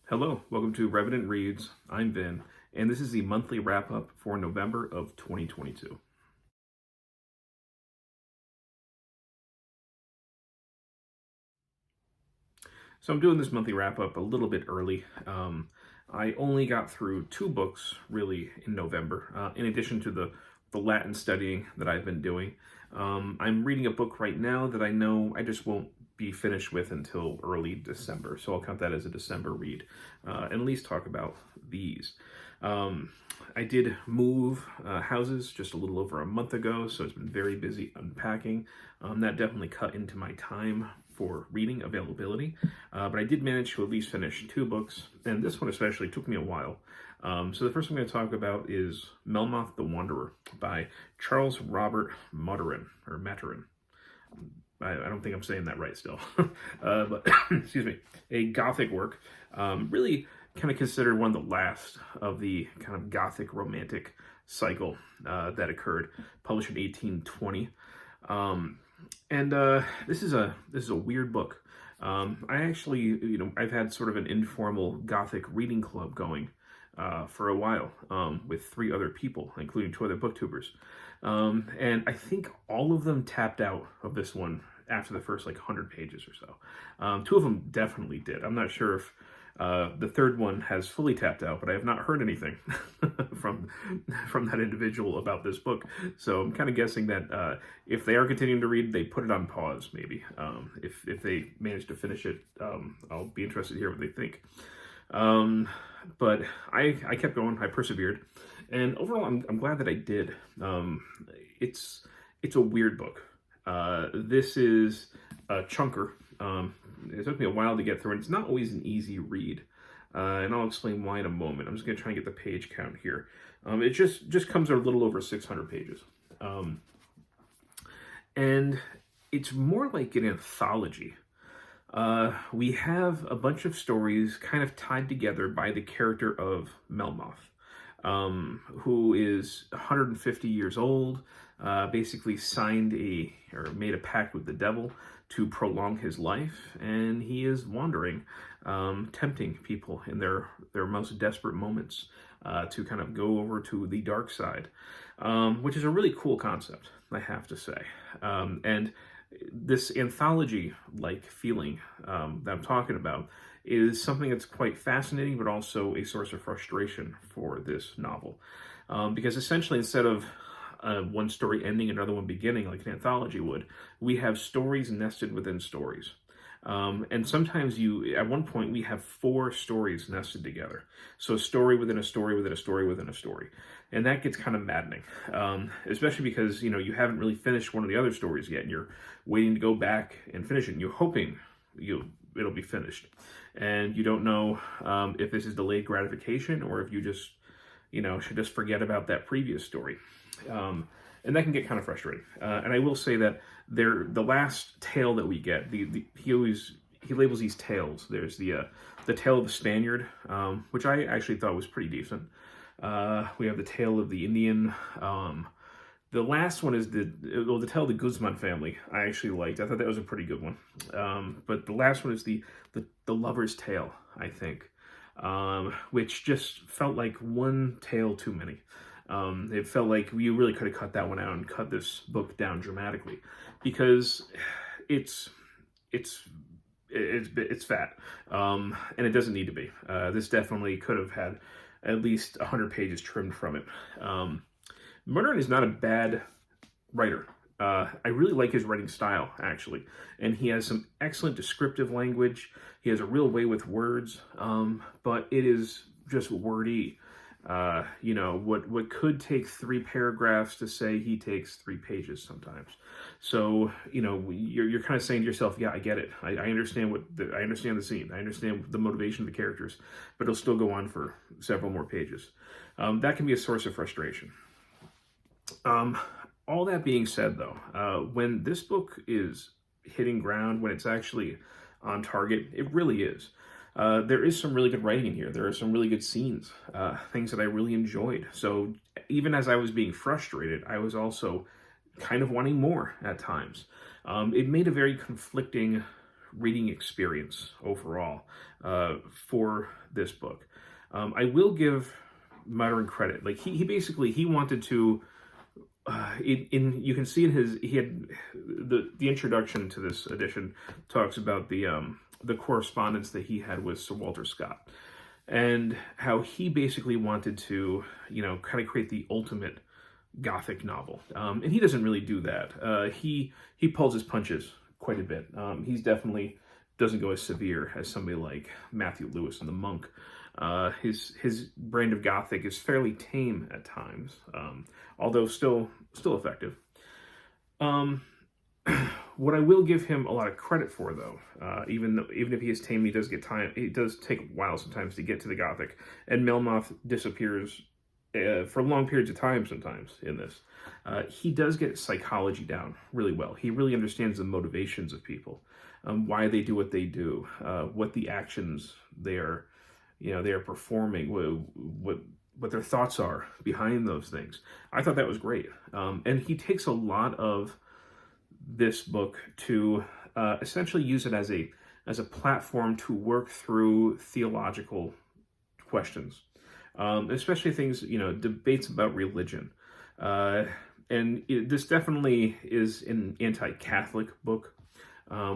Hello, welcome to Revenant Reads. I'm Vin, and this is the monthly wrap-up for November of 2022. So I'm doing this monthly wrap-up a little bit early. I only got through 2 books, really, in November, in addition to the Latin studying that I've been doing. I'm reading a book right now that I know I just won't be finished with until early December, so I'll count that as a December read, and at least talk about these. I did move houses just a little over a month ago, so it's been very busy unpacking. That definitely cut into my time for reading availability, but I did manage to at least finish 2 books, and this one especially took me a while. So the first one I'm going to talk about is Melmoth the Wanderer by Charles Robert Maturin, or Maturin. I don't think I'm saying that right still, but excuse me, a Gothic work, really kind of considered one of the last of the kind of Gothic romantic cycle that occurred, published in 1820. This is a weird book. I actually, I've had sort of an informal Gothic reading club going for a while with 3 other people, including 2 other booktubers. And I think all of them tapped out of this one after the first 100 pages or so. 2 of them definitely did. I'm not sure if the third one has fully tapped out, but I have not heard anything from that individual about this book. So I'm kind of guessing that if they are continuing to read, they put it on pause, maybe. If they manage to finish it, I'll be interested to hear what they think. But I kept going, I persevered, and overall I'm glad that I did. It's a weird book. This is a chunker. It took me a while to get through, and it's not always an easy read. And I'll explain why in a moment. I'm just going to try and get the page count here. It just comes a little over 600 pages. And it's more like an anthology. We have a bunch of stories kind of tied together by the character of Melmoth, who is 150 years old, basically made a pact with the devil to prolong his life, and he is wandering, tempting people in their most desperate moments to kind of go over to the dark side, which is a really cool concept, I have to say. And this anthology-like feeling that I'm talking about is something that's quite fascinating, but also a source of frustration for this novel. Because essentially, instead of one story ending, another one beginning, like an anthology would, we have stories nested within stories. And sometimes at one point, we have 4 stories nested together. So a story within a story within a story within a story. And that gets kind of maddening, especially because, you haven't really finished one of the other stories yet, and you're waiting to go back and finish it, and you're hoping it'll be finished. And you don't know if this is delayed gratification or if you just, should just forget about that previous story. And that can get kind of frustrating. And I will say that the last tale that we get, he labels these tales. There's the tale of the Spaniard, which I actually thought was pretty decent. We have the tale of the Indian. The last one is the tale of the Guzman family. I actually liked. I thought that was a pretty good one. But the last one is the lover's tale, I think, which just felt like one tale too many. It felt like you really could have cut that one out and cut this book down dramatically, because it's fat, and it doesn't need to be. This definitely could have had at least 100 pages trimmed from it. Maturin is not a bad writer. I really like his writing style, actually, and he has some excellent descriptive language. He has a real way with words, but it is just wordy. What could take 3 paragraphs to say, he takes 3 pages sometimes. So, you're kind of saying to yourself, yeah, I get it. I understand I understand the scene. I understand the motivation of the characters, but it'll still go on for several more pages. That can be a source of frustration. All that being said, though, when this book is hitting ground, when it's actually on target, it really is. There is some really good writing in here. There are some really good scenes, things that I really enjoyed. So even as I was being frustrated, I was also kind of wanting more at times. It made a very conflicting reading experience overall for this book. I will give Maturin credit. Like he basically he wanted to. You can see in he had the introduction to this edition talks about the correspondence that he had with Sir Walter Scott, and how he basically wanted to kind of create the ultimate Gothic novel, and he doesn't really do that. He pulls his punches quite a bit. He's definitely doesn't go as severe as somebody like Matthew Lewis and the Monk. His brand of Gothic is fairly tame at times, although still effective. What I will give him a lot of credit for, though, even if he is tame, he does get time. It does take a while sometimes to get to the Gothic, and Melmoth disappears for long periods of time sometimes in this. He does get psychology down really well. He really understands the motivations of people, why they do what they do, what the actions they are performing, what their thoughts are behind those things. I thought that was great. And he takes a lot of this book to essentially use it as a platform to work through theological questions, especially things, debates about religion. And this definitely is an anti-Catholic book,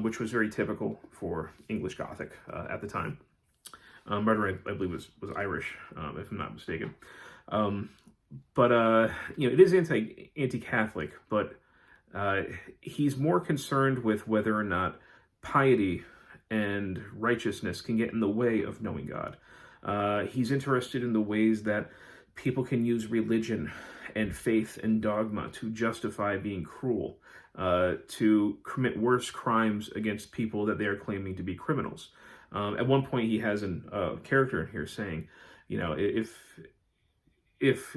which was very typical for English Gothic at the time. Maturin, I believe, was Irish, if I'm not mistaken. But it is anti-Catholic, but he's more concerned with whether or not piety and righteousness can get in the way of knowing God. He's interested in the ways that people can use religion and faith and dogma to justify being cruel, to commit worse crimes against people that they are claiming to be criminals. At one point, he has a character in here saying, if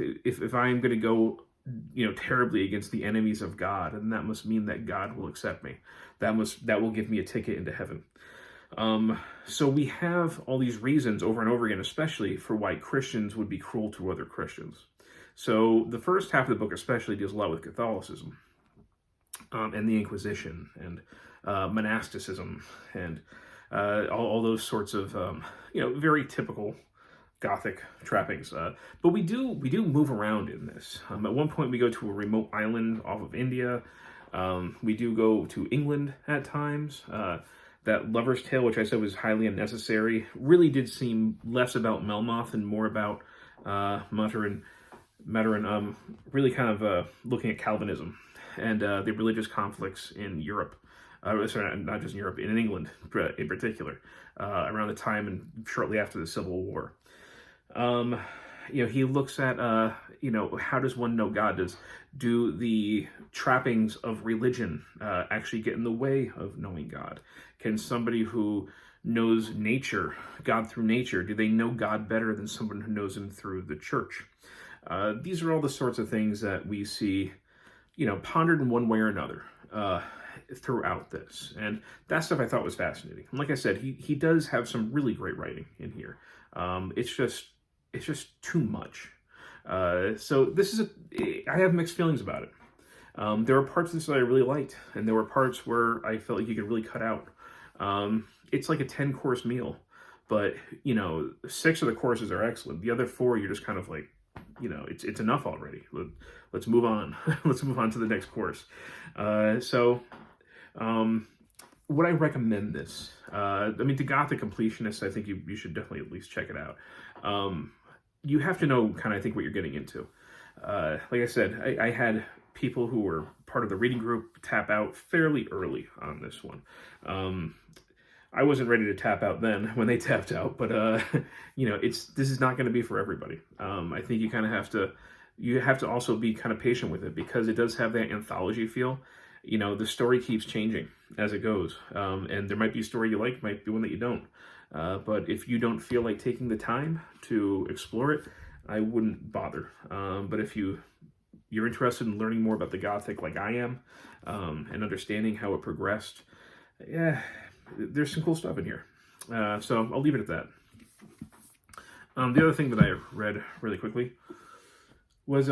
I'm going to go, terribly against the enemies of God, and that must mean that God will accept me. That will give me a ticket into heaven. So we have all these reasons over and over again, especially for why Christians would be cruel to other Christians. So the first half of the book especially deals a lot with Catholicism, and the Inquisition, and monasticism, and all those sorts of very typical Gothic trappings. But we do move around in this. At one point we go to a remote island off of India. We do go to England at times. That lover's tale, which I said was highly unnecessary, really did seem less about Melmoth and more about Maturin, really kind of looking at Calvinism and the religious conflicts in Europe. Sorry, not just in Europe, in England in particular, around the time and shortly after the Civil War. He looks at, how does one know God? Do the trappings of religion actually get in the way of knowing God? Can somebody who knows nature, God through nature, do they know God better than someone who knows him through the church? These are all the sorts of things that we see, pondered in one way or another throughout this. And that stuff I thought was fascinating. And like I said, he does have some really great writing in here. It's just too much. So this is I have mixed feelings about it. There were parts of this that I really liked, and there were parts where I felt like you could really cut out. It's like a 10-course meal, but 6 of the courses are excellent. The other 4, you're just kind of like, it's enough already. Let's move on. Let's move on to the next course. Would I recommend this? To Gothic completionists, I think you should definitely at least check it out. You have to know kind of, I think, what you're getting into. Like I said, I had people who were part of the reading group tap out fairly early on this one. I wasn't ready to tap out then when they tapped out, but this is not going to be for everybody. I think you kind of have to also be kind of patient with it, because it does have that anthology feel. The story keeps changing as it goes, and there might be a story you like, might be one that you don't. But if you don't feel like taking the time to explore it, I wouldn't bother. But if you're interested in learning more about the Gothic like I am, and understanding how it progressed, there's some cool stuff in here. So I'll leave it at that. The other thing that I read really quickly was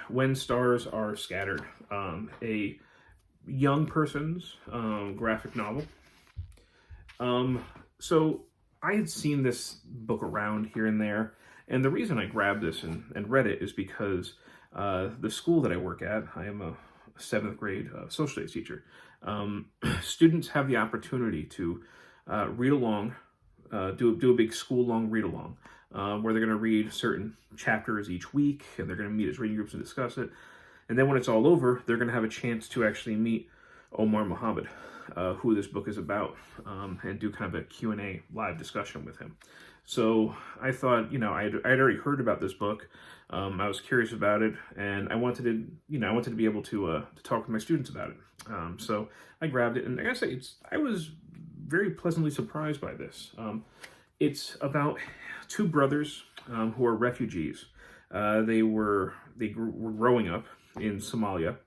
When Stars Are Scattered, a young person's graphic novel. So I had seen this book around here and there, and the reason I grabbed this and read it is because the school that I work at, I am a 7th grade social studies teacher. Students have the opportunity to read along, do a big school-long read-along, where they're going to read certain chapters each week, and they're going to meet as reading groups and discuss it. And then when it's all over, they're going to have a chance to actually meet Omar Mohamed, who this book is about, and do kind of a Q&A live discussion with him. So I thought, I'd already heard about this book. I was curious about it, and I wanted to be able to talk with my students about it. So I grabbed it, and I gotta say, I was very pleasantly surprised by this. It's about two brothers who are refugees. They were growing up in Somalia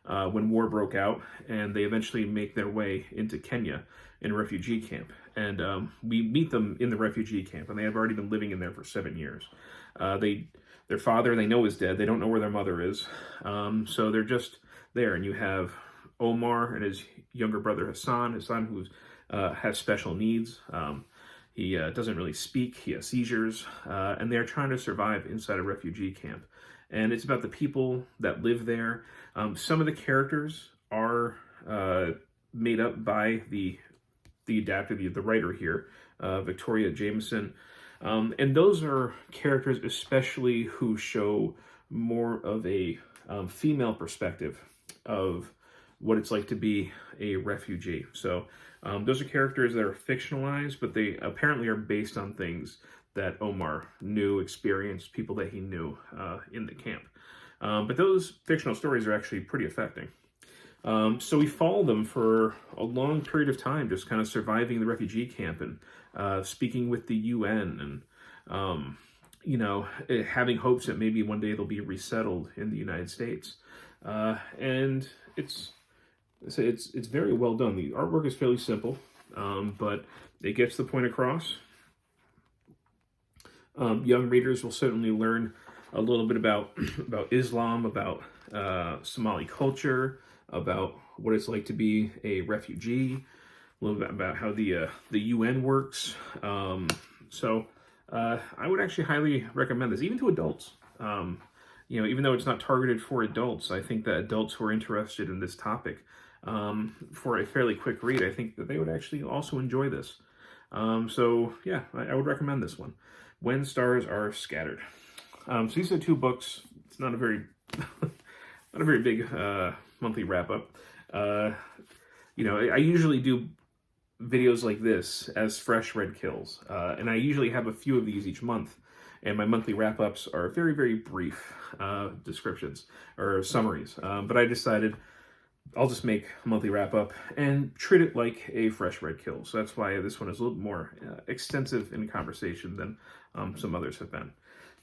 when war broke out, and they eventually make their way into Kenya in a refugee camp. And we meet them in the refugee camp, and they have already been living in there for 7 years. Their father, they know, is dead. They don't know where their mother is. So they're just there, and you have Omar and his younger brother Hassan who has special needs. He doesn't really speak. He has seizures, and they're trying to survive inside a refugee camp. And it's about the people that live there. Some of the characters are made up by the adapter, the writer here, Victoria Jamieson. And those are characters especially who show more of a female perspective of what it's like to be a refugee. So those are characters that are fictionalized, but they apparently are based on things that Omar knew, experienced, people that he knew in the camp. But those fictional stories are actually pretty affecting. So we follow them for a long period of time, just kind of surviving the refugee camp and speaking with the UN and, having hopes that maybe one day they'll be resettled in the United States. And it's very well done. The artwork is fairly simple, but it gets the point across. Young readers will certainly learn a little bit about Islam, about Somali culture, about what it's like to be a refugee, a little bit about how the UN works. So I would actually highly recommend this, even to adults. Even though it's not targeted for adults, I think that adults who are interested in this topic, for a fairly quick read, I think that they would actually also enjoy this. So yeah, I would recommend this one. When Stars Are Scattered. So these are two books. It's not a very big monthly wrap up. I usually do videos like this as fresh read kills, and I usually have a few of these each month. And my monthly wrap ups are very, very brief descriptions or summaries. But I decided I'll just make a monthly wrap up and treat it like a fresh read kill. So that's why this one is a little more extensive in conversation than some others have been.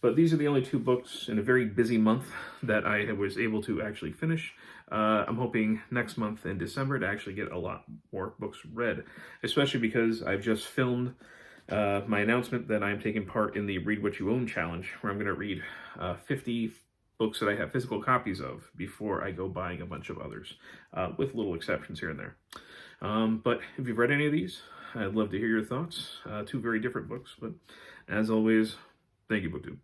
But these are the only two books in a very busy month that I was able to actually finish. I'm hoping next month in December to actually get a lot more books read, especially because I've just filmed my announcement that I'm taking part in the Read What You Own challenge, where I'm going to read 50 books that I have physical copies of before I go buying a bunch of others, with little exceptions here and there. But if you've read any of these, I'd love to hear your thoughts. Two very different books, but as always, thank you, BookTube.